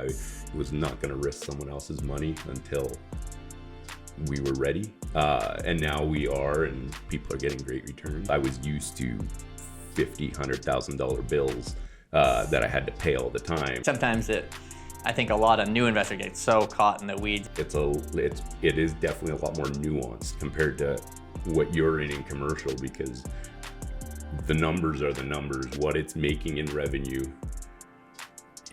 I was not going to risk someone else's money until we were ready. And now we are, and people are getting great returns. I was used to $50,000, $100,000 bills that I had to pay all the time. Sometimes I think a lot of new investors get so caught in the weeds. It is definitely a lot more nuanced compared to what you're in commercial, because the numbers are the numbers. What it's making in revenue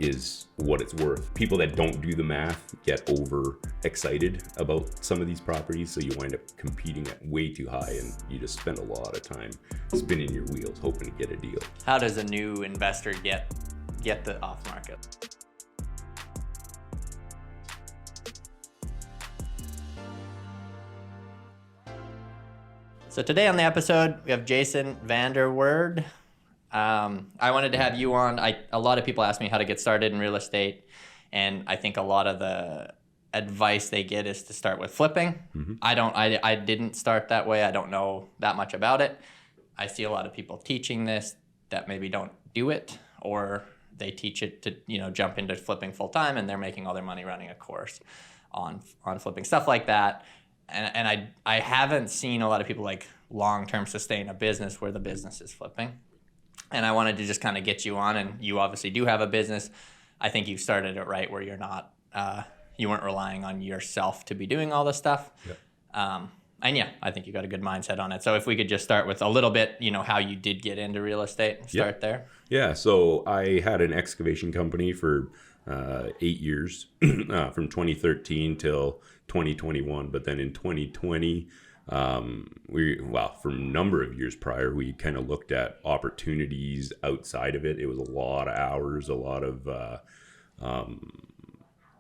is what it's worth. People that don't do the math get over excited about some of these properties, so you wind up competing at way too high, and you just spend a lot of time spinning your wheels hoping to get a deal. How does a new investor get the off market? So today on the episode, we have Jason Vander Woerd. I wanted to have you on. A lot of people ask me how to get started in real estate, and I think a lot of the advice they get is to start with flipping. Mm-hmm. I didn't start that way. I don't know that much about it. I see a lot of people teaching this that maybe don't do it, or they teach it to jump into flipping full time, and they're making all their money running a course on flipping, stuff like that. And I haven't seen a lot of people like long-term sustain a business where the business is flipping. And I wanted to just kind of get you on, and you obviously do have a business. I think you started it right where you're not, you weren't relying on yourself to be doing all this stuff. Yep. And yeah, I think you got a good mindset on it. So if we could just start with a little bit, how you did get into real estate and start there. Yeah. So I had an excavation company for 8 years, from 2013 till 2021. But then in 2020, for a number of years prior, we kind of looked at opportunities outside of it. It was a lot of hours, a lot of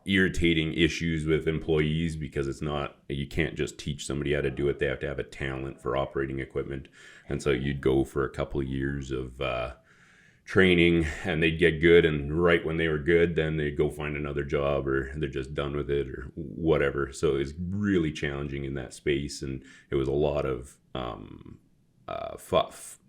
irritating issues with employees, because you can't just teach somebody how to do it. They have to have a talent for operating equipment. And so you'd go for a couple of years of training, and they'd get good, and right when they were good, then they'd go find another job, or they're just done with it, or whatever. So it was really challenging in that space, and it was a lot of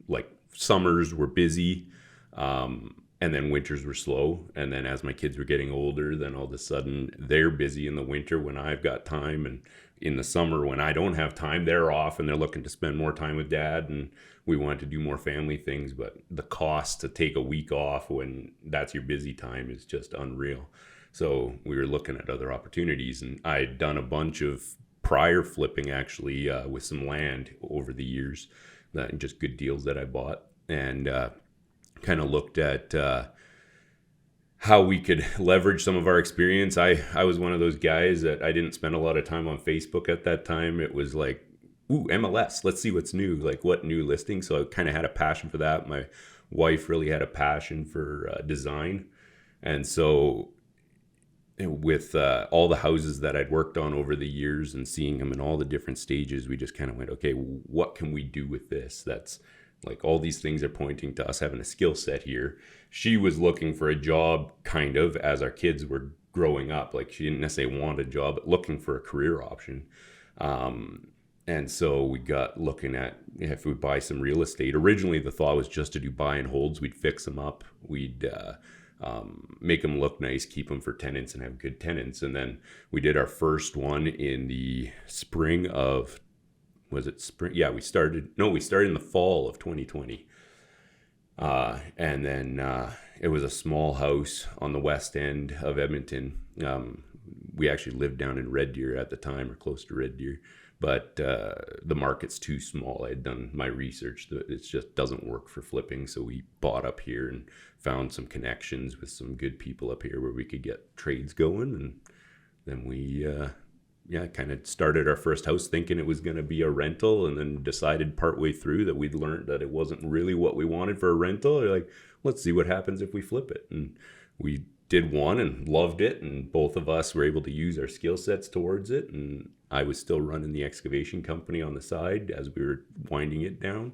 like summers were busy, and then winters were slow. And then as my kids were getting older, then all of a sudden they're busy in the winter when I've got time, and in the summer when I don't have time, they're off and they're looking to spend more time with dad, and we wanted to do more family things. But the cost to take a week off when that's your busy time is just unreal. So we were looking at other opportunities, and I had done a bunch of prior flipping actually with some land over the years, just good deals that I bought, and kind of looked at how we could leverage some of our experience. I was one of those guys that I didn't spend a lot of time on Facebook at that time. It was like, ooh, MLS, let's see what's new, like what new listings. So I kind of had a passion for that. My wife really had a passion for design. And so with all the houses that I'd worked on over the years and seeing them in all the different stages, we just kind of went, okay, what can we do with this? That's like, all these things are pointing to us having a skill set here. She was looking for a job kind of as our kids were growing up. Like, she didn't necessarily want a job, but looking for a career option. And so we got looking at if we buy some real estate. Originally, the thought was just to do buy and holds. We'd fix them up. We'd make them look nice, keep them for tenants, and have good tenants. And then we did our first one in the spring of, was it spring? Yeah, we started in the fall of 2020. And then it was a small house on the west end of Edmonton. We actually lived down in Red Deer at the time, or close to Red Deer. But the market's too small. I had done my research. It just doesn't work for flipping. So we bought up here and found some connections with some good people up here where we could get trades going. And then we kind of started our first house thinking it was going to be a rental, and then decided partway through that we'd learned that it wasn't really what we wanted for a rental. We're like, let's see what happens if we flip it. And we did one and loved it, and both of us were able to use our skill sets towards it. And I was still running the excavation company on the side as we were winding it down.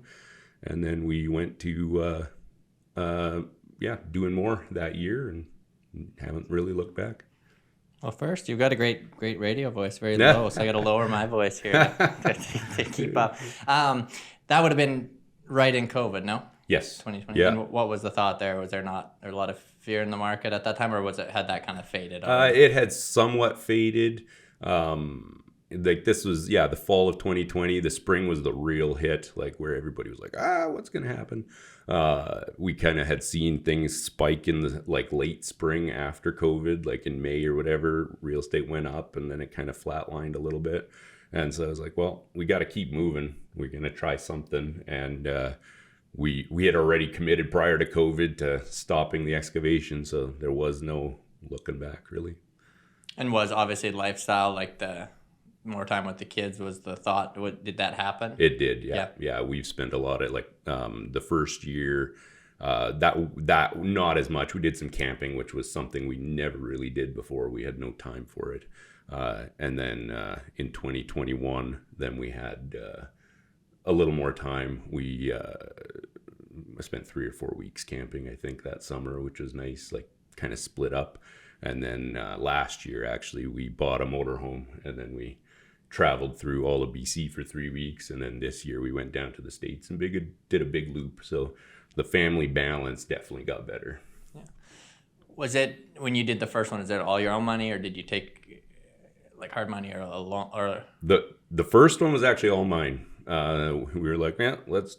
And then we went to doing more that year, and haven't really looked back. Well, first, you've got a great radio voice, very low, so I got to lower my voice here to keep up. That would have been right in COVID, no? Yes. 2020. Yeah. And what was the thought there? Was there a lot of fear in the market at that time, or had that kind of faded? It had somewhat faded. Like this was, the fall of 2020. The spring was the real hit, like where everybody was like, what's going to happen? We kind of had seen things spike in the like late spring after COVID, like in May or whatever. Real estate went up and then it kind of flatlined a little bit. And so I was like, well, we got to keep moving. We're going to try something. And we had already committed prior to COVID to stopping the excavation. So there was no looking back, really. And was obviously lifestyle, like the more time with the kids was the thought. Did that happen? It did, yeah. We've spent a lot of the first year. That not as much. We did some camping, which was something we never really did before. We had no time for it. And then in 2021, then we had a little more time. We spent 3 or 4 weeks camping, I think, that summer, which was nice, like kind of split up. And then last year, actually, we bought a motorhome, and then we traveled through all of BC for 3 weeks. And then this year we went down to the States and did a big loop. So the family balance definitely got better. Yeah. Was it, when you did the first one, is it all your own money, or did you take like hard money or a loan? Or the first one was actually all mine. We were like, let's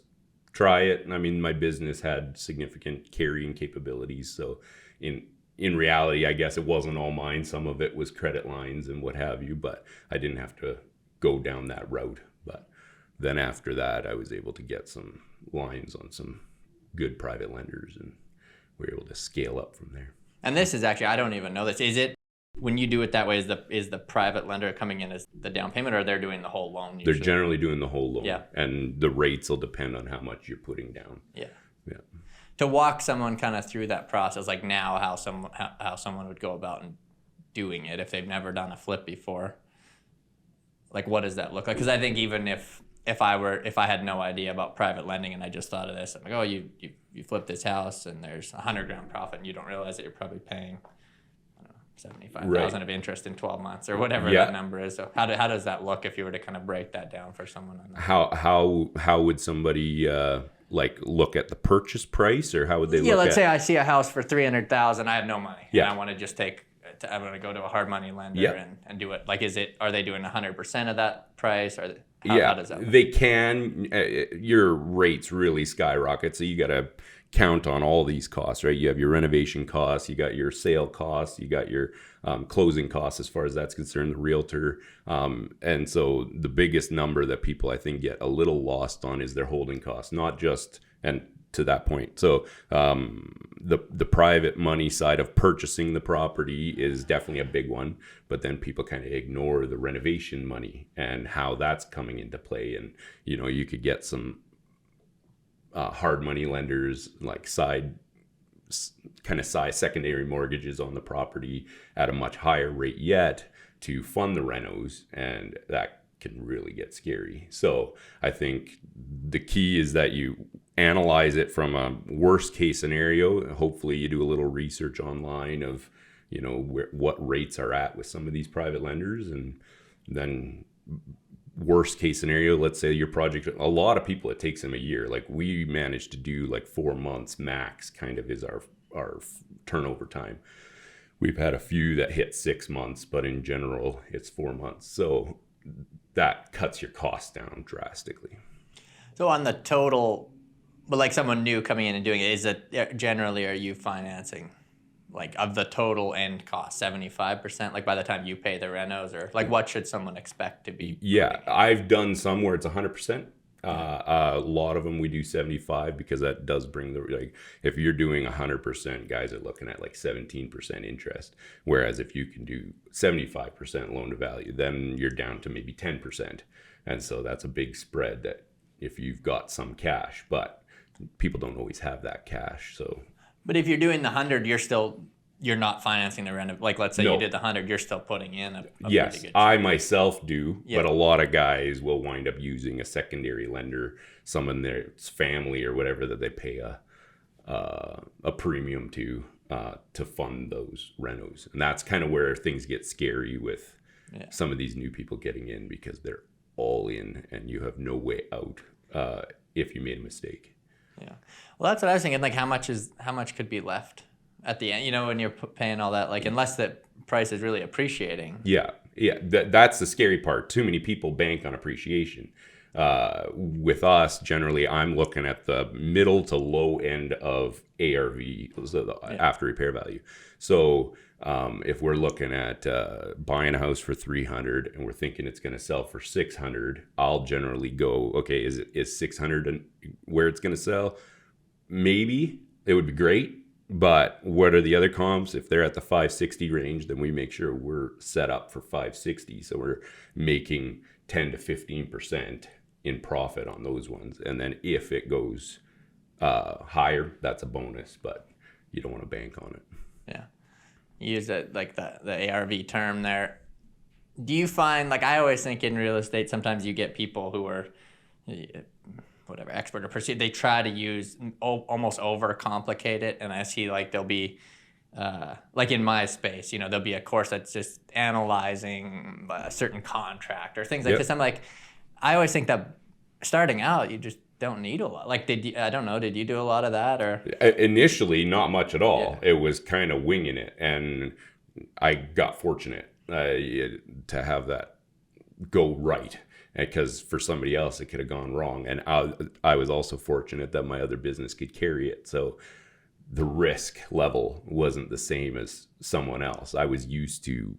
try it. And I mean, my business had significant carrying capabilities. So in reality, I guess it wasn't all mine. Some of it was credit lines and what have you, but I didn't have to go down that route. But then after that, I was able to get some lines on some good private lenders, and we were able to scale up from there. And this is actually, I don't even know this. Is it, when you do it that way, is the private lender coming in as the down payment, or they're doing the whole loan usually? They're generally doing the whole loan. Yeah. And the rates will depend on how much you're putting down. Yeah. Yeah. To walk someone kind of through that process, like now how someone would go about and doing it if they've never done a flip before, like what does that look like? Because I think even if I had no idea about private lending and I just thought of this, I'm like, oh, you flip this house and there's $100,000 profit, and you don't realize that you're probably paying, I don't know, $75,000 of interest in 12 months or whatever that number is. So how does that look if you were to kind of break that down for someone? On that? How would somebody look at the purchase price, or how would they look at? Let's say I see a house for $300,000. I have no money. Yeah. And I want to just I'm going to go to a hard money lender and do it. Like, are they doing 100% of that price? Or how does that work? They can. Your rates really skyrocket, so you got to count on all these costs, right? You have your renovation costs, you got your sale costs, you got your closing costs as far as that's concerned, the realtor. And so the biggest number that people, I think, get a little lost on is their holding costs, not just, and to that point. So the private money side of purchasing the property is definitely a big one, but then people kind of ignore the renovation money and how that's coming into play. And, you could get some hard money lenders, like secondary mortgages on the property at a much higher rate yet to fund the renos, and that can really get scary. So I think the key is that you analyze it from a worst case scenario. Hopefully you do a little research online of what rates are at with some of these private lenders, and then worst case scenario, let's say your project, a lot of people, it takes them a year. Like we managed to do like 4 months max kind of is our turnover time. We've had a few that hit 6 months, but in general it's 4 months. So that cuts your costs down drastically. So on the total, but like someone new coming in and doing it, is it generally, are you financing like of the total end cost 75%, like by the time you pay the renos, or like what should someone expect to be? Yeah, I've done some where it's 100%. A lot of them we do 75 because that does bring if you're doing 100%, guys are looking at like 17% interest. Whereas if you can do 75% loan to value, then you're down to maybe 10%. And so that's a big spread that if you've got some cash, but people don't always have that cash. So, but if you're doing the 100, you're not financing the rent. Like, let's say you did the 100, you're still putting in a yes, pretty good I myself do, but a lot of guys will wind up using a secondary lender, someone their family or whatever that they pay a premium to fund those renos, and that's kind of where things get scary with some of these new people getting in, because they're all in and you have no way out if you made a mistake. Yeah, well, that's what I was thinking. Like, how much could be left at the end, when you're paying all that, like unless the price is really appreciating. Yeah, yeah, that's the scary part. Too many people bank on appreciation. With us, generally, I'm looking at the middle to low end of ARV, so the after repair value. So if we're looking at buying a house for 300 and we're thinking it's going to sell for 600, I'll generally go, okay, is 600 where it's going to sell? Maybe it would be great. But what are the other comps? If they're at the 560 range, then we make sure we're set up for 560. So we're making 10 to 15% in profit on those ones. And then if it goes higher, that's a bonus, but you don't want to bank on it. Yeah. You use it like the ARV term there. Do you find, like, I always think in real estate, sometimes you get people who are whatever, expert or perceived, they try to use almost overcomplicate it. And I see like there'll be, like in my space, there'll be a course that's just analyzing a certain contract or things like this. I'm like, I always think that starting out, you just don't need a lot. Like, I don't know, did you do a lot of that or? Initially, not much at all. Yeah. It was kind of winging it. And I got fortunate to have that go right. Because for somebody else, it could have gone wrong. And I was also fortunate that my other business could carry it. So the risk level wasn't the same as someone else. I was used to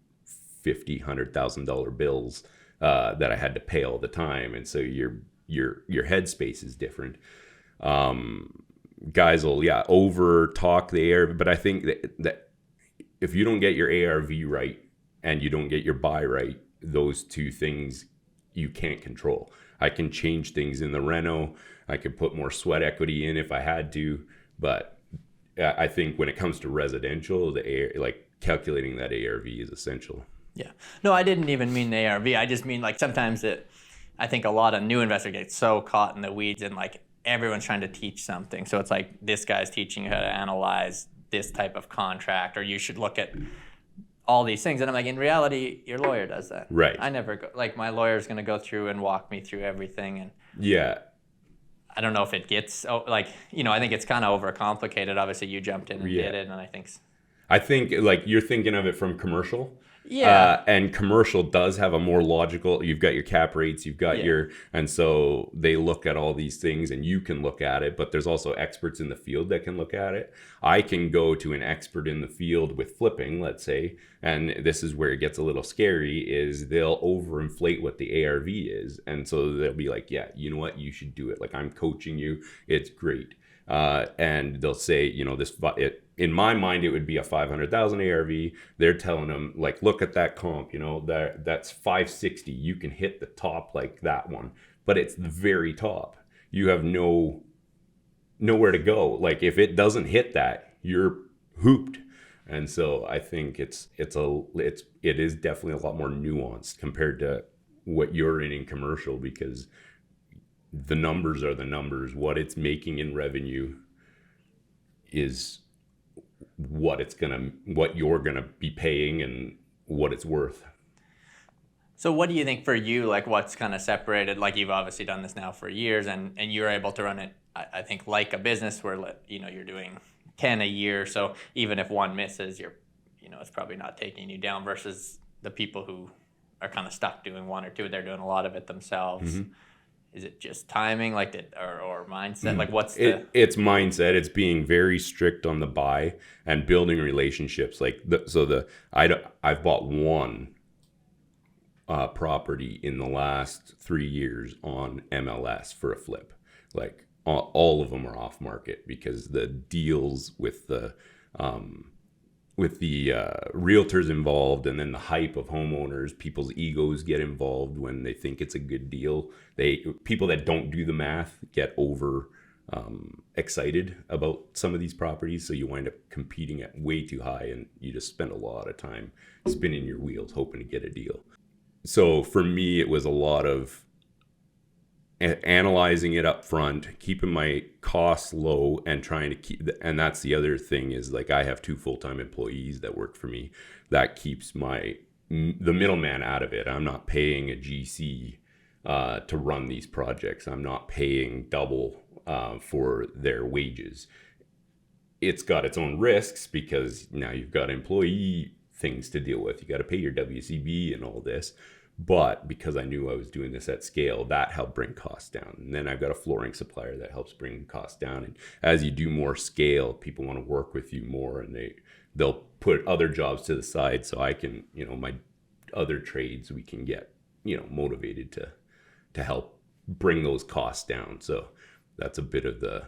$50,000, $100,000 bills that I had to pay all the time. And so your headspace is different. Guys will, over talk the ARV. But I think that if you don't get your ARV right and you don't get your buy right, those two things you can't control. I can change things in the reno. I could put more sweat equity in if I had to, but I think when it comes to residential, like calculating that ARV is essential. Yeah. No, I didn't even mean the ARV. I just mean like sometimes I think a lot of new investors get so caught in the weeds and like everyone's trying to teach something. So it's like this guy's teaching you how to analyze this type of contract, or you should look at all these things. And I'm like, in reality, your lawyer does that. Right. I never go, like my lawyer's going to go through and walk me through everything. And yeah, I don't know if it gets like, I think it's kind of overcomplicated. Obviously you jumped in and did it. And I think like you're thinking of it from commercial. Yeah. And commercial does have a more logical, you've got your cap rates, you've got and so they look at all these things and you can look at it, but there's also experts in the field that can look at it. I can go to an expert in the field with flipping, let's say, and this is where it gets a little scary, is they'll overinflate what the ARV is. And so they'll be like, yeah, you know what, you should do it. Like, I'm coaching you, it's great. And they'll say, in my mind, it would be a 500,000 ARV. They're telling them, like, look at that comp, that's 560. You can hit the top like that one, but it's the very top. You have nowhere to go. Like, if it doesn't hit that, you're hooped. And so I think it is definitely a lot more nuanced compared to what you're in commercial, because the numbers are the numbers. What it's making in revenue is what you're gonna be paying and what it's worth. So what do you think for you, like what's kind of separated, like you've obviously done this now for years and you're able to run it, I think, like a business where, you're doing 10 a year. So even if one misses, it's probably not taking you down, versus the people who are kind of stuck doing one or two. They're doing a lot of it themselves. Mm-hmm. Is it just timing, like or mindset? Like, what's it's mindset. It's being very strict on the buy and building relationships. Like, I've bought one property in the last 3 years on MLS for a flip. Like, all of them are off market because the deals with the realtors involved, and then the hype of homeowners, people's egos get involved when they think it's a good deal. People that don't do the math get over excited about some of these properties, so you wind up competing at way too high, and you just spend a lot of time spinning your wheels hoping to get a deal. So for me, it was a lot of analyzing it up front, keeping my costs low, and trying to keep, and that's the other thing, is like, I have 2 full-time employees that work for me. That keeps the middleman out of it. I'm not paying a GC to run these projects. I'm not paying double for their wages. it's got its own risks because now you've got employee things to deal with. You got to pay your WCB and all this. But because I knew I was doing this at scale, that helped bring costs down. And then I've got a flooring supplier that helps bring costs down. And as you do more scale, people want to work with you more, and they'll put other jobs to the side so I can, my other trades, we can get, motivated to help bring those costs down. So that's a bit of the,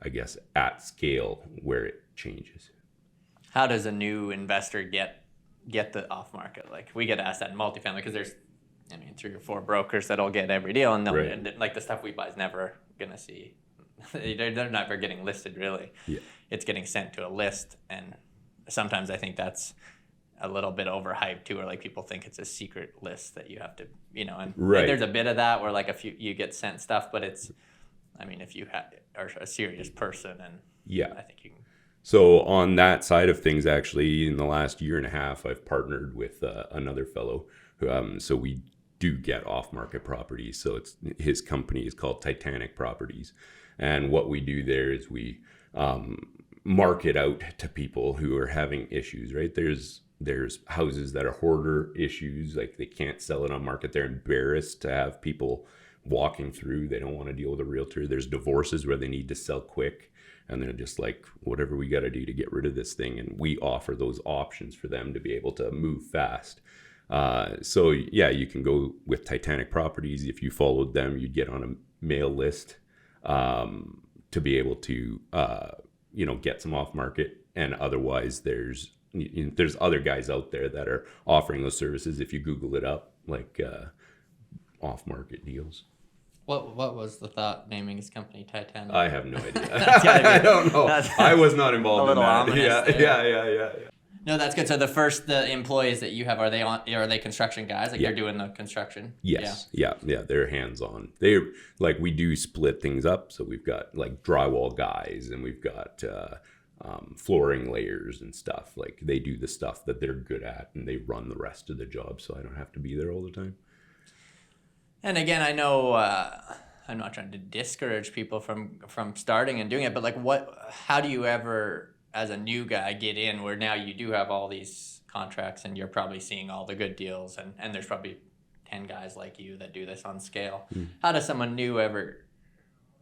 I guess, at scale where it changes. How does a new investor get the off market? Like, we get asked that in multifamily because there's 3 or 4 brokers that'll get every deal, and Right. like the stuff we buy is never gonna see. They're never getting listed, really. Yeah. It's getting sent to a list, and sometimes I think that's a little bit overhyped too, or like people think it's a secret list that you have to, and Right. there's a bit of that where like you get sent stuff, but it's, if you are a serious person, and Yeah. I think you can. So on that side of things, actually, in the last year and a half, I've partnered with another fellow. So we do get off-market properties. So his company is called Titanic Properties, and what we do there is we market out to people who are having issues. Right? There's houses that are hoarder issues, like they can't sell it on market. They're embarrassed to have people walking through. They don't want to deal with a realtor. There's divorces where they need to sell quick, and they're just like, whatever we got to do to get rid of this thing. And we offer those options for them to be able to move fast. So yeah, you can go with Titanic Properties. If you followed them, you'd get on a mail list to be able to, get some off market. And otherwise there's other guys out there that are offering those services. If you Google it up, like off market deals. What was the thought naming his company Titanic? I have no idea. That's gotta be- I don't know. I was not a involved in little that. ominous Yeah, there. yeah. No, that's good. So the employees that you have, are they construction guys? Like, Yeah. they're doing the construction? Yes. Yeah. They're hands on. They're like, we do split things up. So we've got like drywall guys, and we've got flooring layers and stuff. Like, they do the stuff that they're good at, and they run the rest of the job. So I don't have to be there all the time. And again, I know I'm not trying to discourage people from starting and doing it, but like, how do you ever, as a new guy, get in where now you do have all these contracts and you're probably seeing all the good deals, and there's probably 10 guys like you that do this on scale. How does someone new ever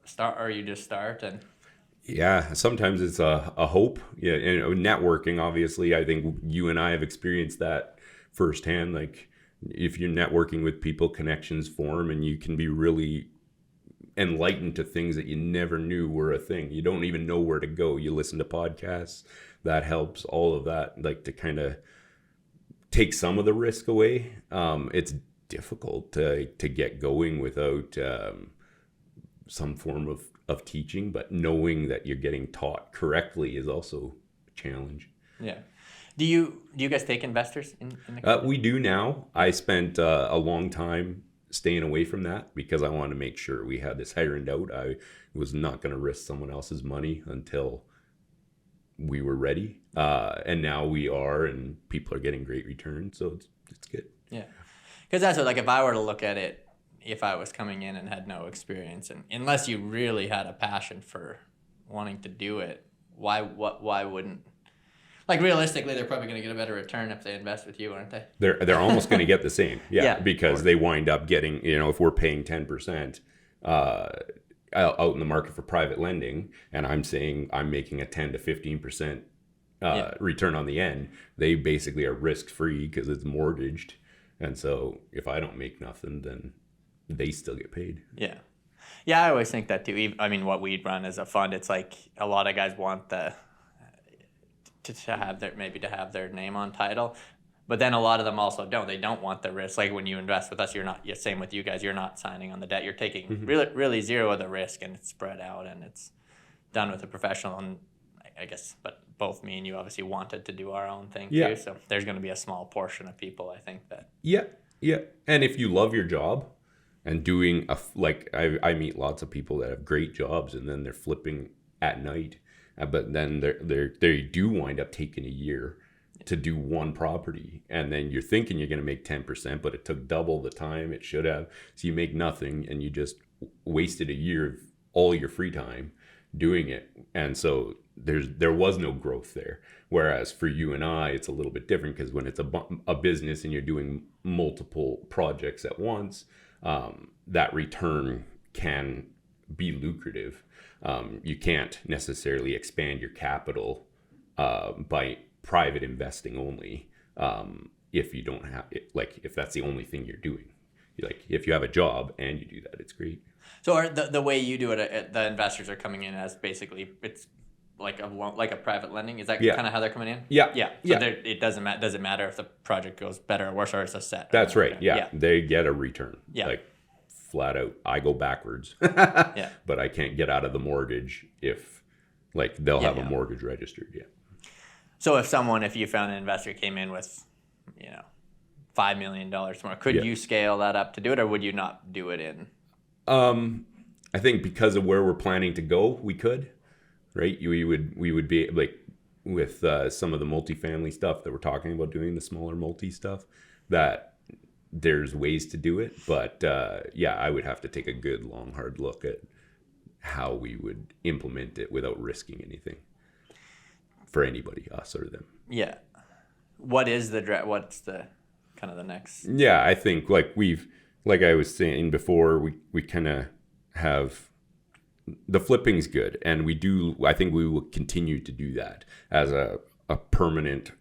start, or you just start? And Yeah, sometimes it's a hope. Yeah, and networking, obviously, I think you and I have experienced that firsthand. Like, if you're networking with people, connections form, and you can be really enlightened to things that you never knew were a thing. You don't even know where to go. You listen to podcasts, that helps. All of that, like, to kind of take some of the risk away. It's difficult to get going without some form of teaching, but knowing that you're getting taught correctly is also a challenge. yeah. Do you guys take investors in the company? We do now. I spent a long time staying away from that because I wanted to make sure we had this ironed out. I was not going to risk someone else's money until we were ready. And now we are, and people are getting great returns. So it's good. Yeah. Because that's what, like, if I were to look at it, if I was coming in and had no experience, and unless you really had a passion for wanting to do it, why wouldn't? Like, realistically, they're probably going to get a better return if they invest with you, aren't they? They're almost going to get the same. Yeah, because they wind up getting, if we're paying 10% out in the market for private lending, and I'm saying I'm making a 10 to 15% return on the end, they basically are risk free because it's mortgaged. And so if I don't make nothing, then they still get paid. Yeah. Yeah, I always think that too. What we'd run as a fund, it's like a lot of guys want to have their name on title, but then a lot of them also don't. They don't want the risk. Like, when you invest with us, you're same with you guys. You're not signing on the debt. You're taking really zero of the risk, and it's spread out, and it's done with a professional. And I guess, but both me and you obviously wanted to do our own thing too. So there's going to be a small portion of people, I think, that. Yeah. And if you love your job and doing I meet lots of people that have great jobs and then they're flipping at night, but then they do wind up taking a year to do one property, and then you're thinking you're going to make 10%, but it took double the time it should have. So you make nothing, and you just wasted a year of all your free time doing it. And so there was no growth there. Whereas for you and I, it's a little bit different, because when it's a business and you're doing multiple projects at once, that return can be lucrative. You can't necessarily expand your capital by private investing only, if you don't have it, like if that's the only thing you're doing. Like if you have a job and you do that, it's great. So are the way you do it, the investors are coming in as basically it's like a private lending. Is that kind of how they're coming in? Yeah. Yeah. So it doesn't matter. Does it matter if the project goes better or worse, or it's a set? That's right. Yeah. They get a return. Yeah. Like flat out, I go backwards. Yeah. But I can't get out of the mortgage if, like, they'll have a mortgage registered. Yeah. So if you found an investor came in with, $5 million tomorrow, could you scale that up to do it, or would you not do it in? I think because of where we're planning to go, we could, right? We would be like with some of the multifamily stuff that we're talking about doing, the smaller multi stuff, that there's ways to do it. But I would have to take a good long hard look at how we would implement it without risking anything for anybody, us or them. Yeah. What's the kind of the next? Yeah, I think like I was saying before, we kind of have the flipping's good, and I think we will continue to do that as a permanent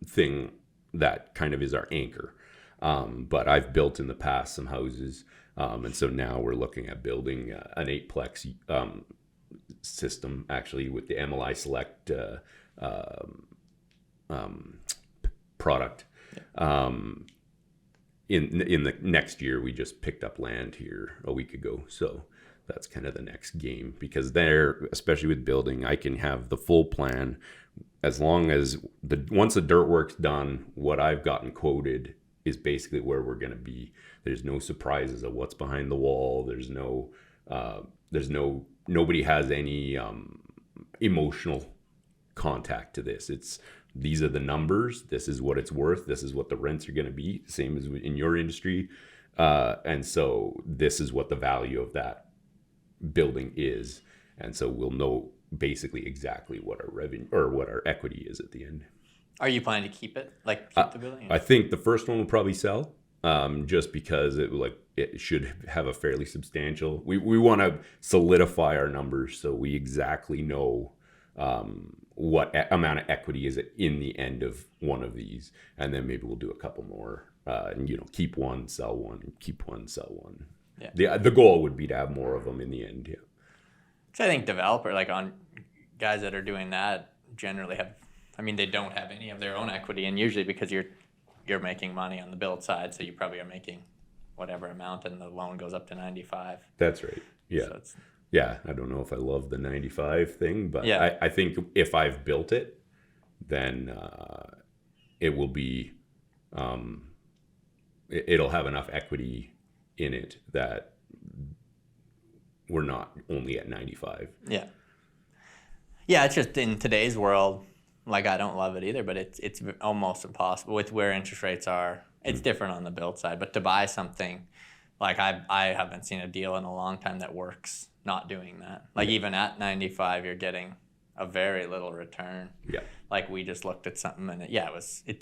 thing that kind of is our anchor. But I've built in the past some houses, and so now we're looking at building an 8-plex system, actually, with the MLI Select product. In the next year, we just picked up land here a week ago, so that's kind of the next game, because there, especially with building, I can have the full plan as long as once the dirt work's done, what I've gotten quoted is basically where we're going to be. There's no surprises of what's behind the wall. Nobody has any emotional contact to this. These are the numbers. This is what it's worth. This is what the rents are going to be, same as in your industry. And so this is what the value of that building is. And so we'll know basically exactly what our revenue or what our equity is at the end. Are you planning to keep it? Keep the building? I think the first one will probably sell, just because it should have a fairly substantial. We want to solidify our numbers so we exactly know what amount of equity is in the end of one of these, and then maybe we'll do a couple more, and keep one, sell one, keep one, sell one. Yeah. The goal would be to have more of them in the end. Yeah. So I think on guys that are doing that generally they don't have any of their own equity, and usually because you're making money on the build side, so you probably are making whatever amount, and the loan goes up to 95. That's right. Yeah. So yeah, I don't know if I love the 95 thing, but I think if I've built it, then it will be, it'll have enough equity in it that we're not only at 95. Yeah. Yeah, it's just in today's world, I don't love it either, but it's almost impossible with where interest rates are. It's different on the build side, but to buy something, I haven't seen a deal in a long time that works not doing that. Even at 95, you're getting a very little return. Yeah. We just looked at something, and it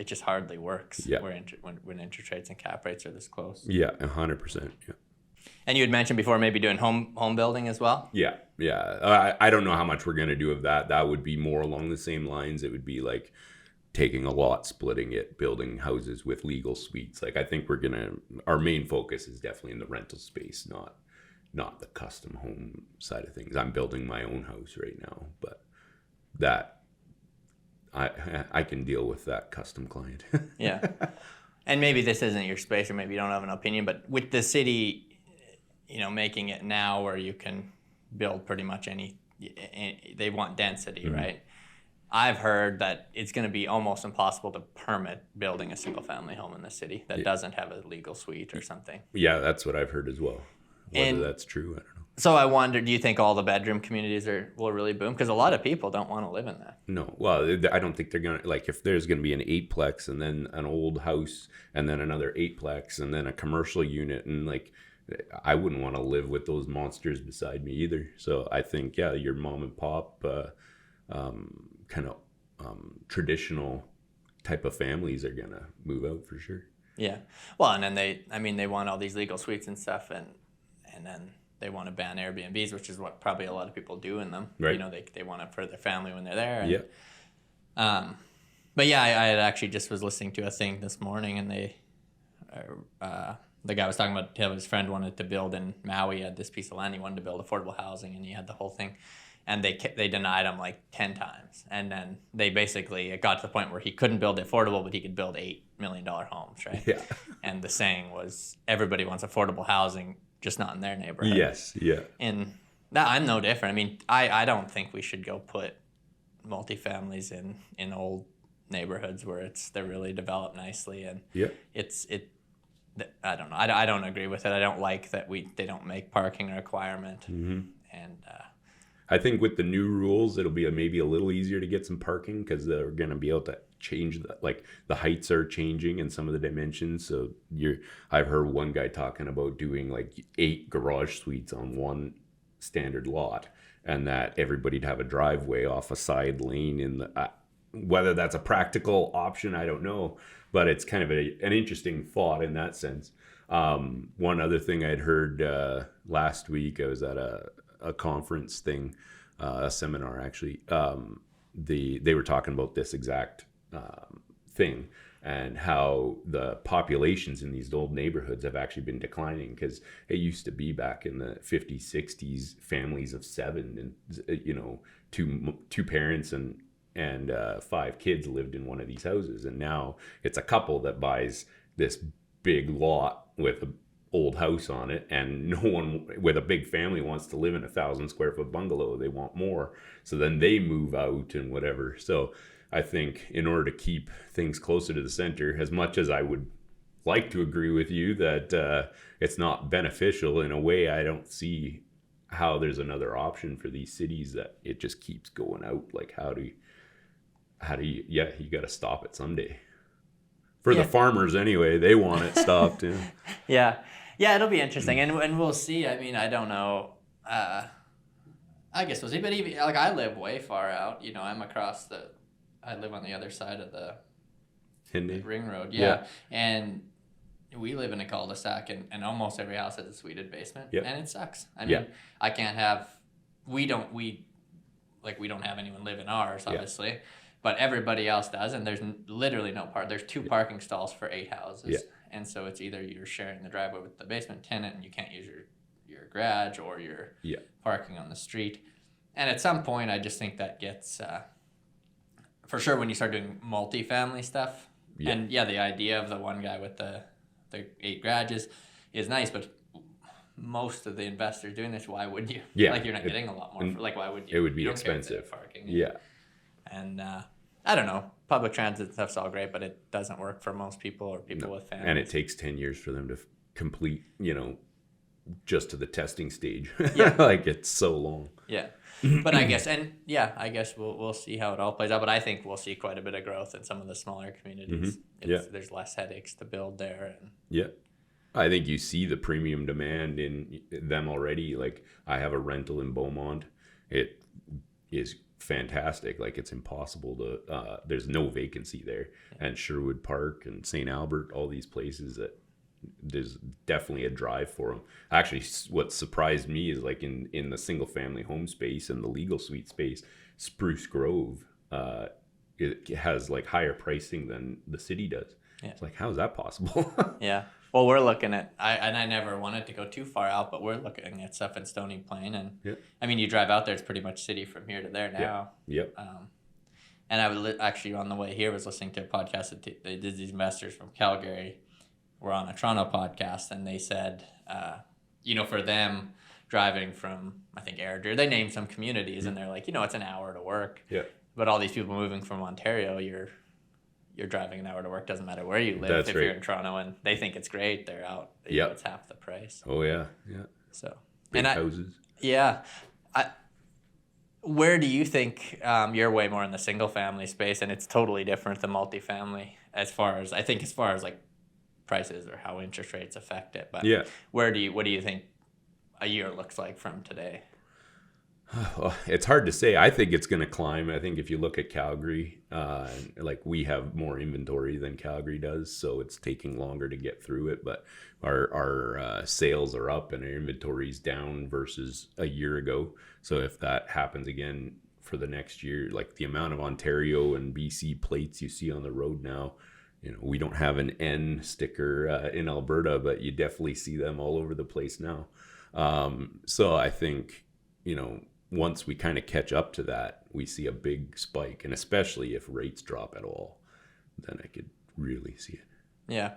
just hardly works. Yeah. When interest rates and cap rates are this close. Yeah, 100%. Yeah. And you had mentioned before maybe doing home building as well? Yeah. I don't know how much we're going to do of that. That would be more along the same lines. It would be like taking a lot, splitting it, building houses with legal suites. I think our main focus is definitely in the rental space, not the custom home side of things. I'm building my own house right now, but that I can deal with that custom client. Yeah. And maybe this isn't your space, or maybe you don't have an opinion, but with the city, making it now where you can build pretty much they want density, mm-hmm. right? I've heard that it's going to be almost impossible to permit building a single family home in the city that doesn't have a legal suite or something. Yeah, that's what I've heard as well. Whether that's true, I don't know. So I wonder, do you think all the bedroom communities will really boom? Because a lot of people don't want to live in that. No. Well, I don't think they're going to, if there's going to be an 8-plex and then an old house and then another 8-plex and then a commercial unit, and I wouldn't want to live with those monsters beside me either. So I think, yeah, your mom and pop kind of traditional type of families are gonna move out for sure. Yeah. Well, and then they want all these legal suites and stuff, and then they want to ban Airbnbs, which is what probably a lot of people do in them. Right. They want it for their family when they're there. And, Yeah. But yeah, I actually just was listening to a thing this morning, and the guy was talking about how his friend wanted to build in Maui. He had this piece of land, he wanted to build affordable housing, and he had the whole thing. And they denied him like 10 times. And then it got to the point where he couldn't build affordable, but he could build $8 million homes, right? Yeah. And the saying was, everybody wants affordable housing, just not in their neighborhood. Yes. Yeah. And that, I'm no different. I mean, I don't think we should go put multifamilies in old neighborhoods where they're really developed nicely. And Yeah. I don't know. I don't agree with it. I don't like that they don't make parking a requirement. Mm-hmm. And I think with the new rules, it'll be maybe a little easier to get some parking because they're going to be able to change the heights are changing and some of the dimensions. So I've heard one guy talking about doing like 8 garage suites on one standard lot, and that everybody'd have a driveway off a side lane in the. Whether that's a practical option, I don't know, but it's kind of an interesting thought in that sense. One other thing I'd heard last week, I was at a conference thing, a seminar actually. They were talking about this exact thing and how the populations in these old neighborhoods have actually been declining, because it used to be back in the 50s, 60s, families of 7 and two parents and 5 kids lived in one of these houses, and now it's a couple that buys this big lot with an old house on it, and no one with a big family wants to live in 1,000 square foot bungalow. They want more, so then they move out and whatever. So I think in order to keep things closer to the center, as much as I would like to agree with you that it's not beneficial, in a way I don't see how there's another option for these cities that it just keeps going out. Like how do you you got to stop it someday. For the farmers anyway, they want it stopped. Yeah. Yeah, it'll be interesting, and we'll see. I mean, I don't know. I guess we'll see. But even like I live way far out. I live on the other side of the ring road. Yeah. And we live in a cul-de-sac, and almost every house has a suited basement, and it sucks. I mean, I can't have. We don't have anyone live in ours, obviously. But everybody else does, and there's literally no There's 2 parking stalls for 8 houses, and so it's either you're sharing the driveway with the basement tenant, and you can't use your garage, or you're parking on the street. And at some point, I just think that gets for sure when you start doing multifamily stuff. Yeah. And the idea of the one guy with the 8 garages is nice, but most of the investors doing this, why would you? Yeah, like you're not getting a lot more. Like why would you? It would be expensive. Parking. Yeah. And I don't know. Public transit stuff's all great, but it doesn't work for most people or people with families. And it takes 10 years for them to complete, just to the testing stage. Like it's so long. Yeah. But I guess we'll see how it all plays out. But I think we'll see quite a bit of growth in some of the smaller communities. Mm-hmm. There's less headaches to build there. I think you see the premium demand in them already. Like I have a rental in Beaumont. It is fantastic. Like it's impossible to there's no vacancy there. And Sherwood Park and St. Albert, all these places that there's definitely a drive for them. Actually, what surprised me is like in the single family home space and the legal suite space, Spruce Grove it has like higher pricing than the city does. It's like, how is that possible? Well, we're looking at I never wanted to go too far out, but we're looking at stuff in Stony Plain, and I mean, you drive out there, it's pretty much city from here to there now. And I was actually on the way here was listening to a podcast that they did. These investors from Calgary were on a Toronto podcast, and they said, for them driving from I think Airdrie, they named some communities, and they're like, it's an hour to work. But all these people moving from Ontario, you're driving an hour to work, doesn't matter where you live. That's if you're in Toronto and they think it's great, they're out. It's half the price. Oh yeah. So big houses. Where do you think you're way more in the single family space, and it's totally different than multifamily as far as like prices or how interest rates affect it. But Yeah. what do you think a year looks like from today? Well, it's hard to say. I think it's going to climb. I think if you look at Calgary, like we have more inventory than Calgary does, so it's taking longer to get through it. But our sales are up and our inventory's down versus a year ago. So if that happens again for the next year, like the amount of Ontario and BC plates you see on the road now, we don't have an N sticker in Alberta, but you definitely see them all over the place now. So I think, once we kind of catch up to that, we see a big spike. And especially if rates drop at all, then I could really see it. Yeah.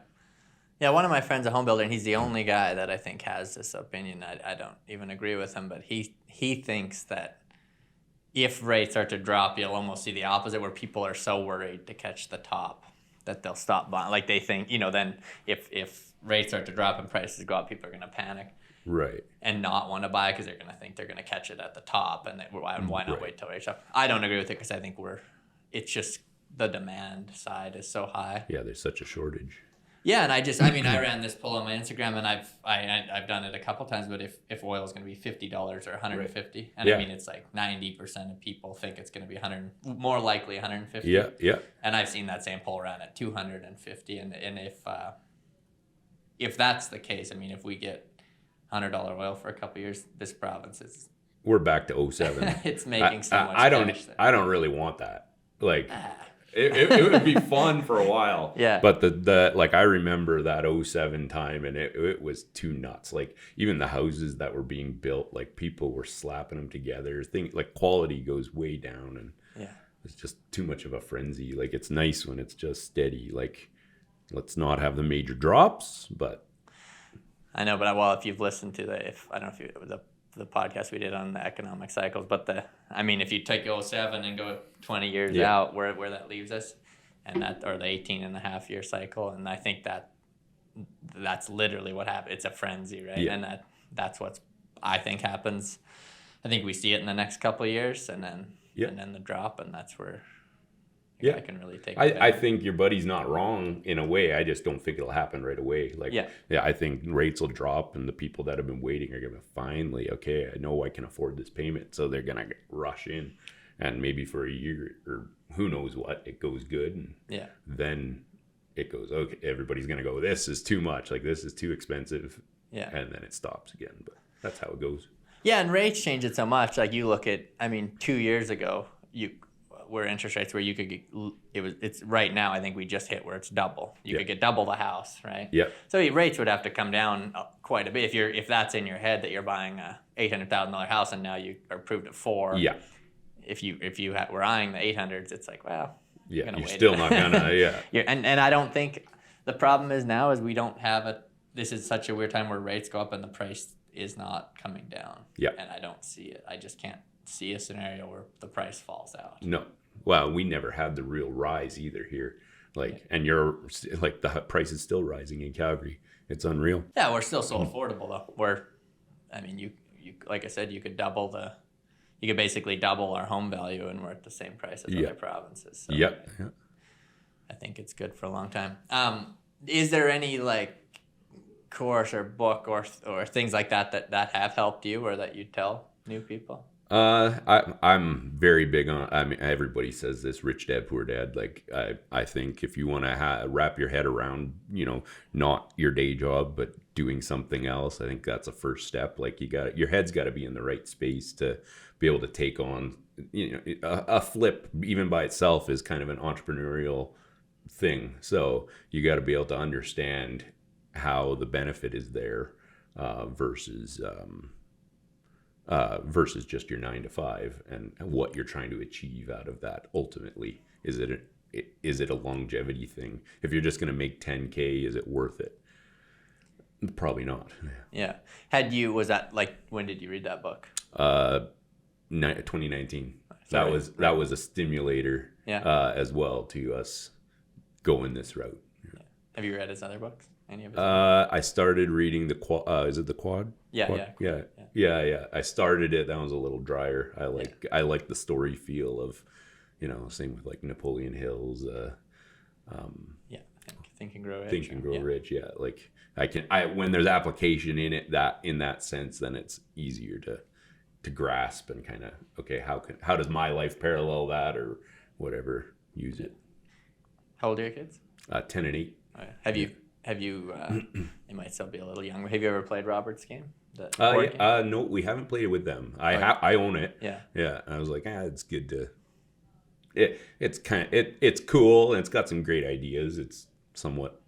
Yeah, one of my friends, a home builder, and he's the only guy that I think has this opinion. I don't even agree with him, but he thinks that if rates start to drop, you'll almost see the opposite, where people are so worried to catch the top that they'll stop buying. Like they think, then if rates start to drop and prices go up, people are going to panic. Right. And not want to buy because they're going to think they're going to catch it at the top, and why not wait till rates drop? I don't agree with it because I think it's just the demand side is so high. Yeah, there's such a shortage. Yeah, and I ran this poll on my Instagram, and I've done it a couple times. But if oil is going to be $50 or $150, and Yeah. it's like 90% of people think it's going to be more likely 150. Yeah, yeah. And I've seen that same poll ran at 250, and if that's the case, if we get $100 oil for a couple of years, this province is. We're back to 07. It's making so much cash. I don't really want that. Like, it would be fun for a while. Yeah. But the like I remember that 07 time, and it was too nuts. Like even the houses that were being built, like people were slapping them together. Things like quality goes way down, and it's just too much of a frenzy. Like it's nice when it's just steady. Like let's not have the major drops, but. I know, but if you've listened to I don't know if the podcast we did on the economic cycles, but if you take 07 and go 20 years out, where that leaves us, and or the 18.5 year cycle, and I think that's literally what happened. It's a frenzy, right? Yeah. And that's what I think happens. I think we see it in the next couple of years, and then the drop, and that's where. I can really take it. I think your buddy's not wrong in a way. I just don't think it'll happen right away. Like, I think rates will drop, and the people that have been waiting are going to finally, okay, I know I can afford this payment. So they're going to rush in, and maybe for a year or who knows what, it goes good. And then it goes, okay, everybody's going to go, this is too much. Like, this is too expensive. Yeah. And then it stops again. But that's how it goes. Yeah. And rates change it so much. Like you look at, 2 years ago, where interest rates where you could get it's right now I think we just hit where it's double. You could get double the house, right? Yeah. So rates would have to come down quite a bit if that's in your head that you're buying a $800,000 house and now you are approved at 4. Yeah. If you were eyeing the 800s, it's like, well, you're still not gonna and I don't think the problem is now is we don't have this is such a weird time where rates go up and the price is not coming down. Yeah. And I don't see it. I just can't see a scenario where the price falls out. No. Well, we never had the real rise either here. And you're like the price is still rising in Calgary. It's unreal. Yeah, we're still so affordable though. You like I said, you could basically double our home value and we're at the same price as other provinces. So yeah. I think it's good for a long time. Is there any course or book or things like that have helped you or that you tell new people? I'm very big on, everybody says this, rich dad, poor dad. Like, I think if you want to wrap your head around, not your day job, but doing something else, I think that's a first step. Like your head's got to be in the right space to be able to take on, a flip even by itself is kind of an entrepreneurial thing. So you got to be able to understand how the benefit is there, versus just your 9 to 5 and what you're trying to achieve out of that. Ultimately, is it a longevity thing? If you're just going to make 10K, is it worth it? Probably not. Yeah. When did you read that book? 2019. That was a stimulator, as well to us going this route. Yeah. Have you read his other books? Any of his? I started reading the Quad. Is it the Quad? Yeah. Yeah. I started it. That was a little drier. I like the story feel of, same with like Napoleon Hill's. Think and Grow Rich. Think and Grow Rich. Yeah, like I when there's application in it in that sense, then it's easier to grasp and kind of, okay, how does my life parallel that or whatever, use it. How old are your kids? 10 and 8. Have you they might still be a little younger. Have you ever played Robert's game? No, we haven't played it with them. I own it. Yeah. I was like, it's good to. It's cool and it's got some great ideas. It's somewhat,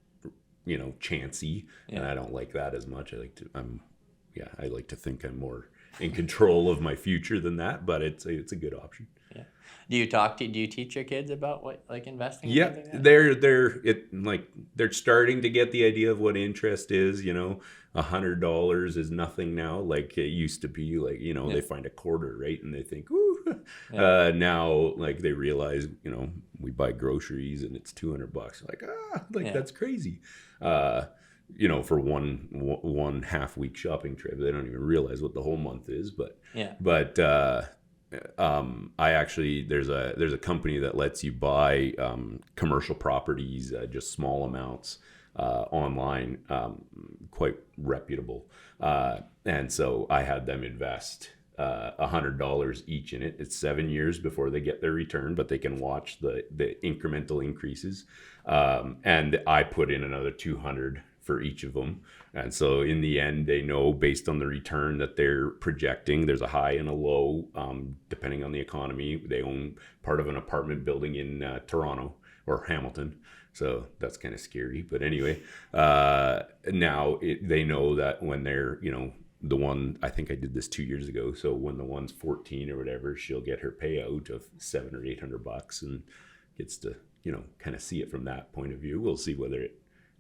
chancy, and I don't like that as much. I like to think I'm more in control of my future than that, but it's a good option. Yeah. Do you teach your kids about what, like, investing? Yeah, like they're starting to get the idea of what interest is. $100 is nothing now, like it used to be. Like, they find a quarter, right, and they think, ooh. Now, like, they realize, we buy groceries and it's $200. That's crazy. For one half week shopping trip, they don't even realize what the whole month is. I actually, there's a company that lets you buy commercial properties, just small amounts, online, quite reputable, and so I had them invest $100 each in it. It's 7 years before they get their return, but they can watch the incremental increases, and I put in another 200 for each of them. And so in the end, they know, based on the return that they're projecting, there's a high and a low, depending on the economy. They own part of an apartment building in Toronto or Hamilton. So that's kind of scary. But anyway, now they know that when they're, the one, I think I did this 2 years ago. So when the one's 14 or whatever, she'll get her payout of $700 or $800 and gets to, kind of see it from that point of view. We'll see whether it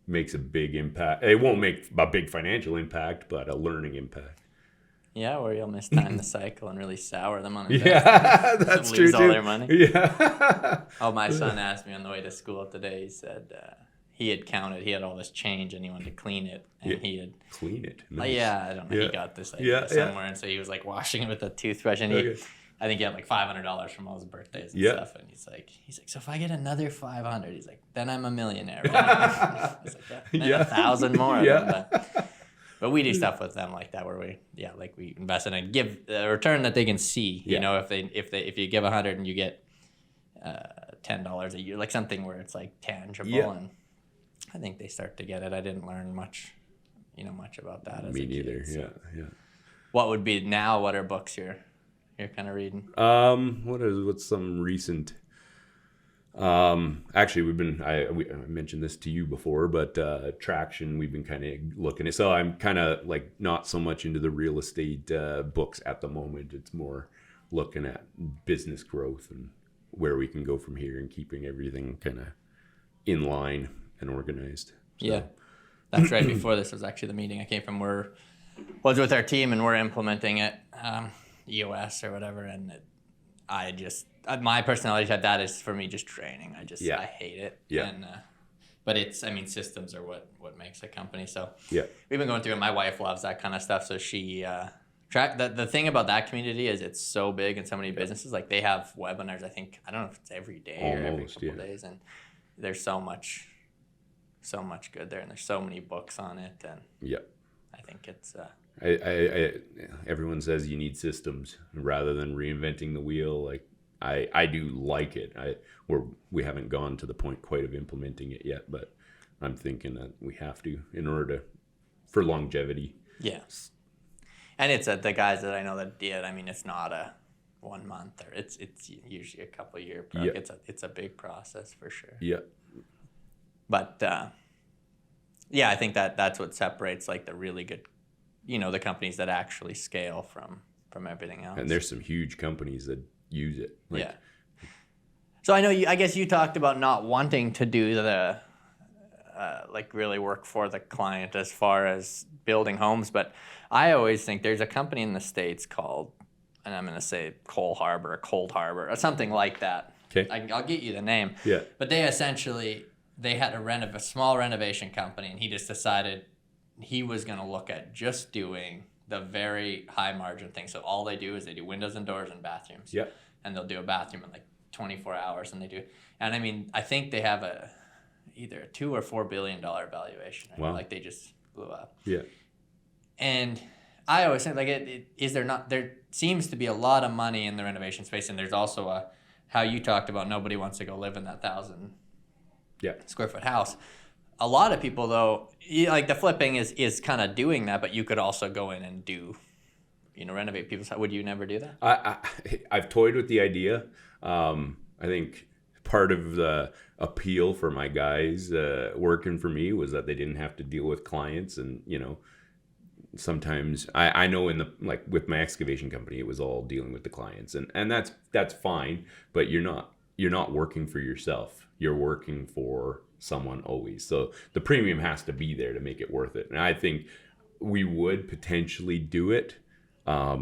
makes a big impact. It won't make a big financial impact, but a learning impact. Yeah, or you'll mistime the cycle and really sour them on it. Yeah, that's true lose too. all their money. Yeah. Oh, my son asked me on the way to school today. He said he had counted. He had all this change and he wanted to clean it. And he had clean it. Nice. I don't know. He got this idea somewhere, and so he was like washing it with a toothbrush, and I think he had like $500 from all his birthdays and stuff. And he's like, so if I get another 500, he's like, then I'm a millionaire. Right? I was like, then 1,000 more. But we do stuff with them like that, where we invest in and give a return that they can see. If you give 100 and you get $10 a year, like something where it's like tangible, and I think they start to get it. I didn't learn much about that as Me a kid. neither. So. Yeah. What are books you're kind of reading? What's some recent? Actually, I mentioned this to you before, but Traction, we've been kind of looking at. So I'm kind of like not so much into the real estate books at the moment. It's more looking at business growth and where we can go from here and keeping everything kind of in line and organized. So. Yeah, that's right. Before this was actually the meeting I came from. Was with our team and we're implementing it, EOS or whatever, and my personality type, that is for me just training. I hate it. Yeah. And but systems are what makes a company. So we've been going through it. My wife loves that kind of stuff, so she the thing about that community is it's so big and so many businesses, like they have webinars. I don't know if it's every day or every couple days, and there's so much good there, and there's so many books on it, and I think it's. Everyone says you need systems rather than reinventing the wheel. Like I do like it. We haven't gone to the point quite of implementing it yet, but I'm thinking that we have to in order for longevity. Yes, and it's the guys that I know that did. It's not a 1 month or it's usually a couple year. It's a big process for sure. Yeah, but I think that's what separates like the really good. The companies that actually scale from everything else. And there's some huge companies that use it. So I know I guess you talked about not wanting to do the really work for the client as far as building homes, but I always think there's a company in the States called, and I'm going to say Cold Harbor or something like that. Okay. I'll get you the name. Yeah. But they had a small renovation company, and he just decided he was going to look at just doing the very high margin thing. So all they do is they do windows and doors and bathrooms. Yeah. And they'll do a bathroom in like 24 hours, and they do. And I think they have either a $2 or $4 billion valuation. Right? Wow. Like they just blew up. Yeah. And I always think like there seems to be a lot of money in the renovation space, and there's also how you talked about nobody wants to go live in that 1,000 square foot house. A lot of people though, like the flipping is kind of doing that, but you could also go in and do, renovate people's house. Would you never do that? I've toyed with the idea. I think part of the appeal for my guys working for me was that they didn't have to deal with clients, and sometimes I know with my excavation company, it was all dealing with the clients, and that's fine, but you're not working for yourself. You're working for someone always. So the premium has to be there to make it worth it. And I think we would potentially do it. I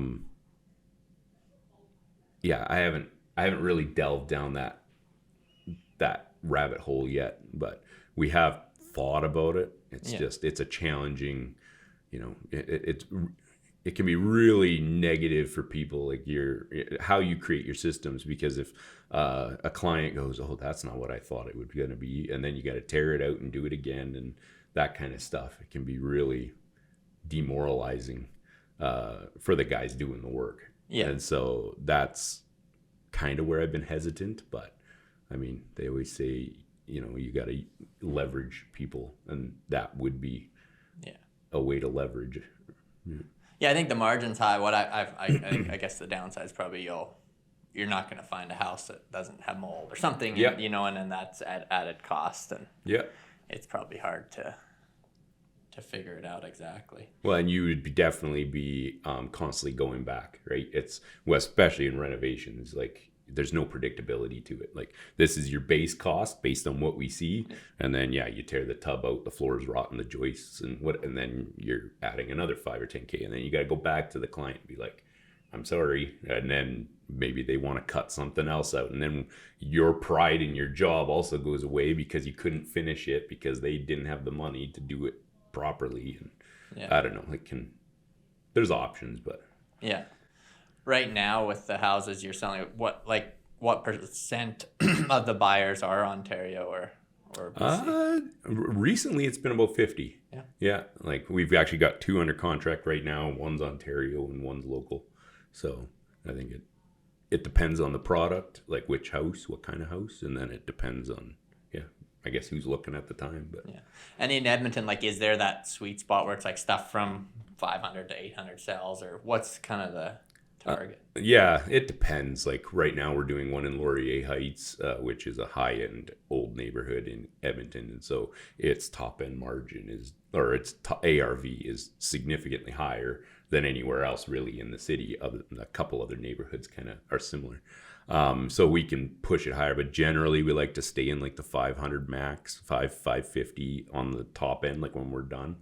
haven't really delved down that rabbit hole yet, but we have thought about it. It's it's a challenging, it can be really negative for people, like how you create your systems, because if a client goes, oh, that's not what I thought it was going to be, and then you got to tear it out and do it again, and that kind of stuff, it can be really demoralizing for the guys doing the work. And so that's kind of where I've been hesitant, but I mean, they always say, you got to leverage people, and that would be a way to leverage. Yeah, I think the margin's high. What I guess the downside is probably you're not going to find a house that doesn't have mold or something, and then that's added cost, and it's probably hard to figure it out exactly. Well, and you would definitely be constantly going back, right? Especially in renovations, like there's no predictability to it. Like this is your base cost based on what we see, and then you tear the tub out, the floors rot in the joists, and then you're adding another 5 or 10K, and then you got to go back to the client and be like, I'm sorry, and then maybe they want to cut something else out, and then your pride in your job also goes away because you couldn't finish it because they didn't have the money to do it properly. And I don't know, there's options, but right now with the houses you're selling, what percent of the buyers are Ontario or BC? Recently it's been about 50. Like we've actually got 2 under contract right now. One's Ontario and one's local, so I think it depends on the product, like which house, what kind of house, and then it depends on I guess who's looking at the time. But and in Edmonton, like, is there that sweet spot where it's like stuff from 500 to 800 sells, or what's kind of the target? It depends. Like right now we're doing one in Laurier Heights, which is a high-end old neighborhood in Edmonton, and so its top-end margin its ARV is significantly higher than anywhere else really in the city, other than a couple other neighborhoods kind of are similar. So we can push it higher, but generally we like to stay in like the 500 max, 550 on the top end, like when we're done,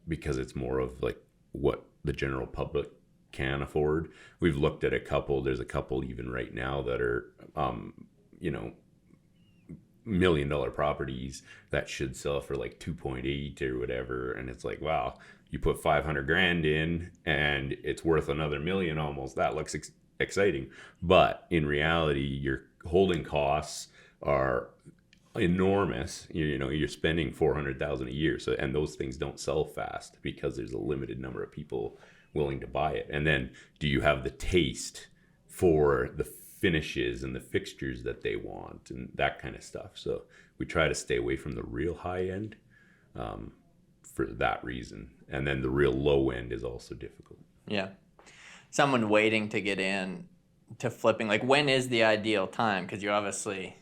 because it's more of like what the general public can afford. We've looked at a couple. There's a couple even right now that are, $1 million properties that should sell for like 2.8 or whatever, and it's like, wow, you put 500 grand in and it's worth another million almost. That looks exciting, but in reality your holding costs are enormous. You're spending $400,000 a year, so, and those things don't sell fast because there's a limited number of people willing to buy it. And then do you have the taste for the finishes and the fixtures that they want and that kind of stuff? So we try to stay away from the real high end for that reason, and then the real low end is also difficult. Someone waiting to get in to flipping, like, when is the ideal time? Because you obviously,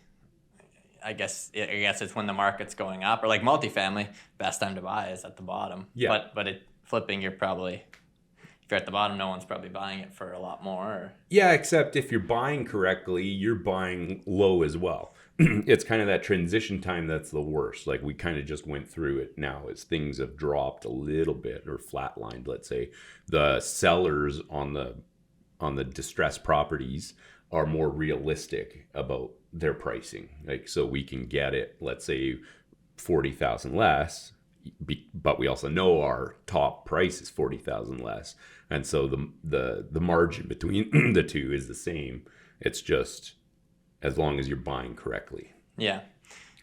I guess it's when the market's going up, or like multifamily, best time to buy is at the bottom. But flipping, if you're at the bottom, no one's probably buying it for a lot more. Except if you're buying correctly, you're buying low as well. It's kind of that transition time that's the worst. Like we kind of just went through it now as things have dropped a little bit or flatlined, let's say. The sellers on the distressed properties are more realistic about their pricing. Like, so we can get it, let's say 40,000 less, but we also know our top price is 40,000 less. And so the margin between the two is the same. It's just as long as you're buying correctly.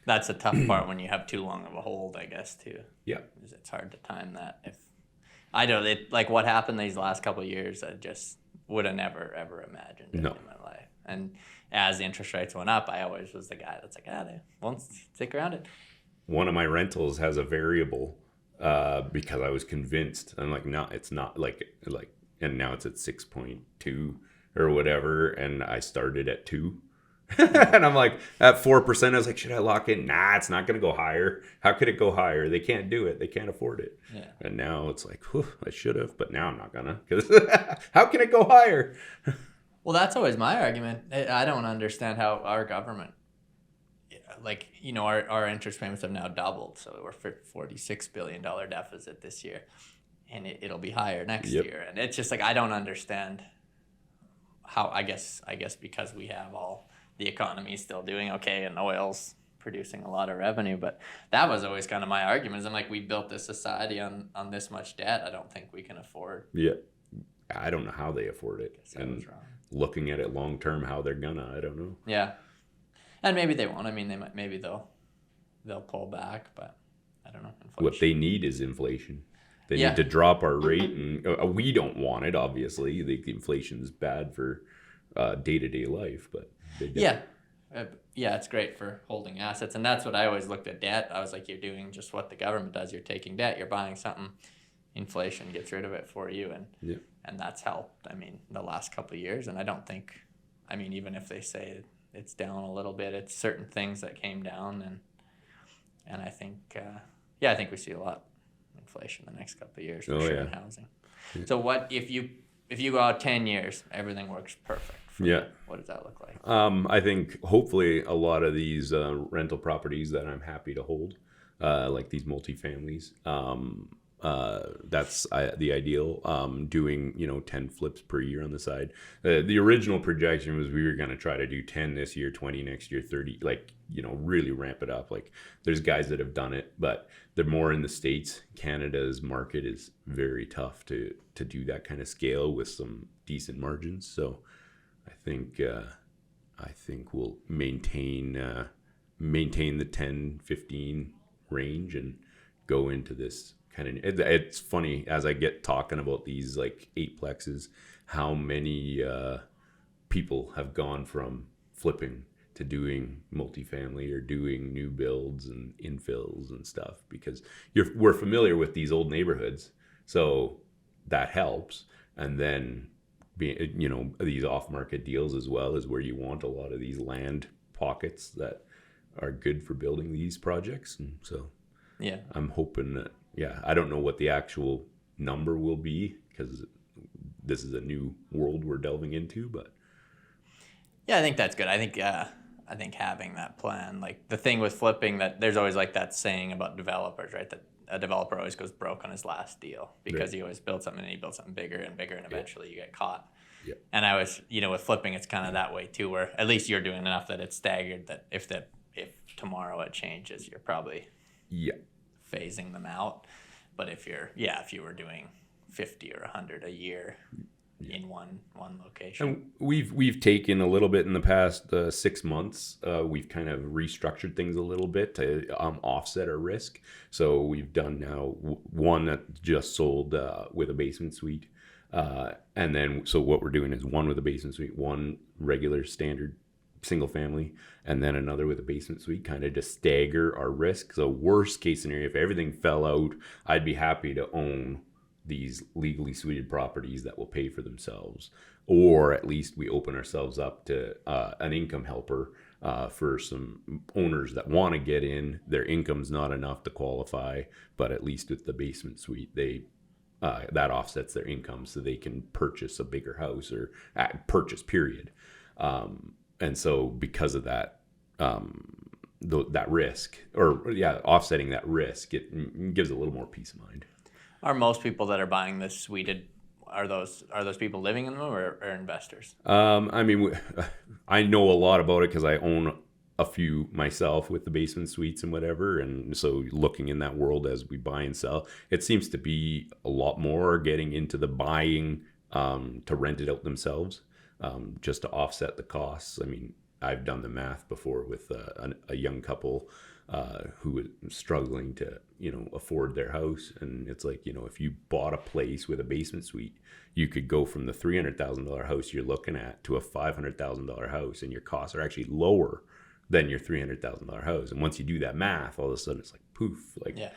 That's a tough part when you have too long of a hold, I guess, too. Yeah. It's hard to time that. If I don't, like what happened these last couple of years, I just would have never ever imagined it No. in my life. And as interest rates went up, I always was the guy that's like, they won't stick around it. One of my rentals has a variable because I was convinced. I'm like, no, it's not like, and now it's at 6.2 or whatever. And I started at 2. And I'm like, at 4%, I was like, should I lock in? Nah, it's not going to go higher. How could it go higher? They can't do it. They can't afford it. Yeah. And now it's like, whew, I should have, but now I'm not going to, because how can it go higher? Well, that's always my argument. I don't understand how our government, like, our interest payments have now doubled. So we're $46 billion deficit this year, and it'll be higher next year. And it's just like, I don't understand how, I guess because we have the economy is still doing okay and oil's producing a lot of revenue. But that was always kind of my argument. I'm like, we built this society on this much debt. I don't think we can afford. Yeah. I don't know how they afford it. And looking at it long term, how they're gonna, I don't know. Yeah. And maybe they won't. I mean, maybe they'll pull back, but I don't know. Inflation. What they need is inflation. They need to drop our rate, and we don't want it, obviously. The inflation's bad for day-to-day life, but yeah, it's great for holding assets, and that's what I always looked at debt. I was like, you're doing just what the government does. You're taking debt. You're buying something. Inflation gets rid of it for you, and that's helped. I mean, the last couple of years, and I don't think, I mean, even if they say it's down a little bit, it's certain things that came down, and I think, I think we see a lot of inflation the next couple of years for sure in housing. Yeah. So what if you go out 10 years, everything works perfect? What does that look like? I think hopefully a lot of these rental properties that I'm happy to hold, like these multifamilies, that's the ideal. Doing 10 flips per year on the side. The original projection was we were going to try to do 10 this year, 20 next year, 30, really ramp it up. Like there's guys that have done it, but they're more in the States. Canada's market is very tough to do that kind of scale with some decent margins. So I think we'll maintain the 10, 15 range and go into this kind of. It's funny as I get talking about these like 8plexes, how many people have gone from flipping to doing multifamily or doing new builds and infills and stuff, because we're familiar with these old neighborhoods, so that helps. And then these off-market deals as well is where you want a lot of these land pockets that are good for building these projects. And so I'm hoping that, I don't know what the actual number will be because this is a new world we're delving into, but I think that's good. I think having that plan, like the thing with flipping, that there's always like that saying about developers, right? That a developer always goes broke on his last deal because he always builds something and he builds something bigger and bigger, and eventually you get caught. Yeah. And I was, with flipping, it's kind of that way too, where at least you're doing enough that it's staggered that if tomorrow it changes, you're probably phasing them out. But if you were doing 50 or 100 a year in one location. And we've taken a little bit in the past 6 months. We've kind of restructured things a little bit to offset our risk. So we've done now one that just sold with a basement suite. And then so what we're doing is one with a basement suite, one regular standard single family, and then another with a basement suite, kind of to stagger our risk. So worst case scenario, if everything fell out, I'd be happy to own these legally suited properties that will pay for themselves, or at least we open ourselves up to an income helper for some owners that want to get in. Their income's not enough to qualify, but at least with the basement suite, they that offsets their income, so they can purchase a bigger house or purchase period. And so because of that, that risk, offsetting that risk, it gives a little more peace of mind. Are most people that are buying this suited, are those people living in them or investors? I mean, I know a lot about it because I own a few myself with the basement suites and whatever. And so looking in that world as we buy and sell, it seems to be a lot more getting into the buying to rent it out themselves, just to offset the costs. I mean, I've done the math before with a young couple who was struggling to, afford their house. And it's like, if you bought a place with a basement suite, you could go from the $300,000 house you're looking at to a $500,000 house, and your costs are actually lower than your $300,000 house. And once you do that math, all of a sudden it's like poof, like, Yeah.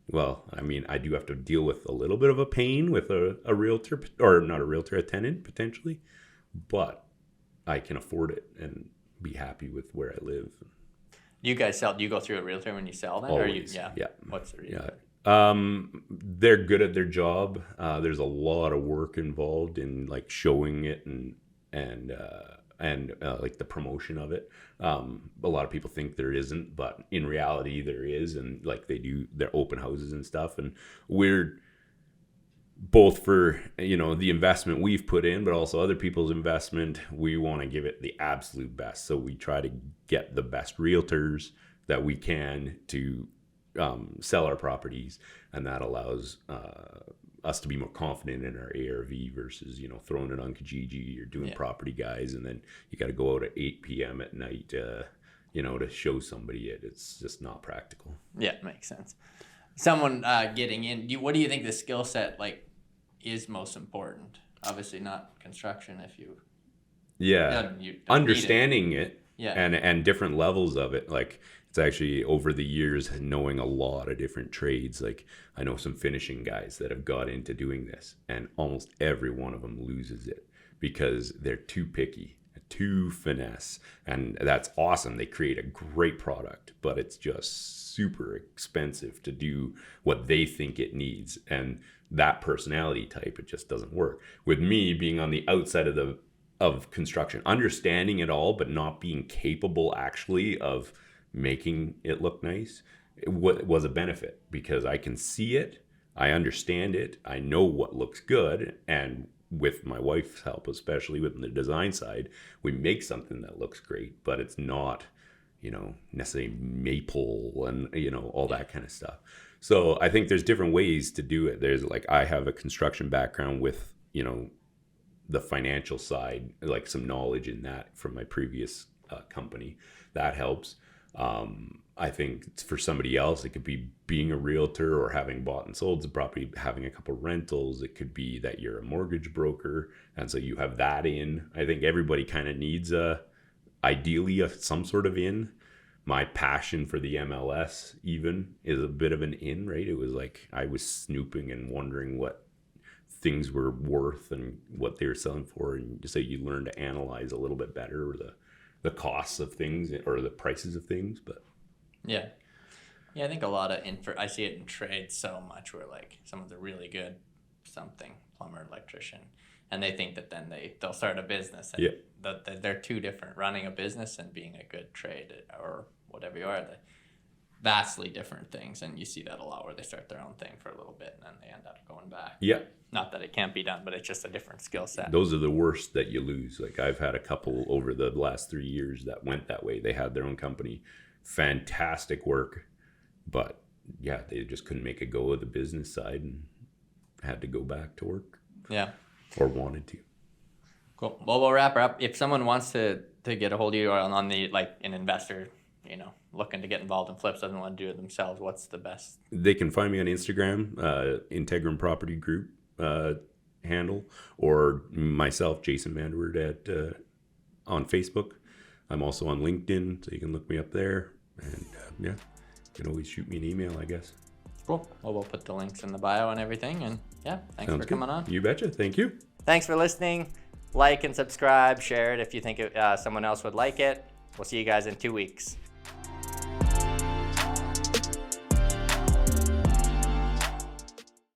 well, I mean, I do have to deal with a little bit of a pain with a realtor, or not a realtor, a tenant potentially, but I can afford it and be happy with where I live. Do you guys sell? Do you go through a realtor when you sell then? Always, Or yeah. What's the reason? Yeah. They're good at their job. There's a lot of work involved in like showing it and like the promotion of it. A lot of people think there isn't, but in reality there is. And like they do their open houses and stuff. And we're both for, the investment we've put in, but also other people's investment. We want to give it the absolute best. So we try to get the best realtors that we can to sell our properties, and that allows us to be more confident in our ARV versus throwing it on Kijiji or doing property guys, and then you got to go out at 8 p.m. at night to show somebody it. It's just not practical. Yeah, makes sense. Someone getting in, what do you think the skill set like is most important? Obviously not construction if you you don't understanding it. Yeah. And different levels of it. Like it's actually over the years knowing a lot of different trades. Like I know some finishing guys that have got into doing this, and almost every one of them loses it because they're too picky, too finesse. And that's awesome. They create a great product, but it's just super expensive to do what they think it needs. And that personality type, it just doesn't work. With me being on the outside of construction, understanding it all, but not being capable actually of making it look nice, it was a benefit because I can see it, I understand it, I know what looks good, and with my wife's help, especially with the design side, we make something that looks great, but it's not, necessarily maple and, all that kind of stuff. So I think there's different ways to do it. There's like, I have a construction background with, the financial side, like some knowledge in that from my previous company. That helps. I think for somebody else, it could be being a realtor or having bought and sold the property, having a couple rentals. It could be that you're a mortgage broker, and so you have that in. I think everybody kind of needs ideally some sort of in. My passion for the MLS even is a bit of an in, right? It was like I was snooping and wondering what things were worth and what they were selling for, and just so you learn to analyze a little bit better, or the costs of things or the prices of things. But yeah, I think a lot of I see it in trades so much where like someone's a really good something, plumber, electrician, and they think that then they'll start a business, and they're two different. Running a business and being a good trade or whatever you are, vastly different things. And you see that a lot where they start their own thing for a little bit and then they end up going back. Yeah. Not that it can't be done, but it's just a different skill set. Those are the worst that you lose. Like I've had a couple over the last 3 years that went that way. They had their own company, fantastic work, but yeah, they just couldn't make a go of the business side and had to go back to work. Yeah. Or wanted to. Cool. Well, we'll wrap her up. If someone wants to get a hold of you, or on the like an investor, looking to get involved in flips, doesn't want to do it themselves, what's the best? They can find me on Instagram, Integrum Property Group handle, or myself, Jason Vander Woerd, on Facebook. I'm also on LinkedIn, so you can look me up there. And you can always shoot me an email, I guess. Cool. Well, we'll put the links in the bio and everything. And thanks for coming on. You betcha. Thank you. Thanks for listening. Like and subscribe. Share it if you think someone else would like it. We'll see you guys in 2 weeks.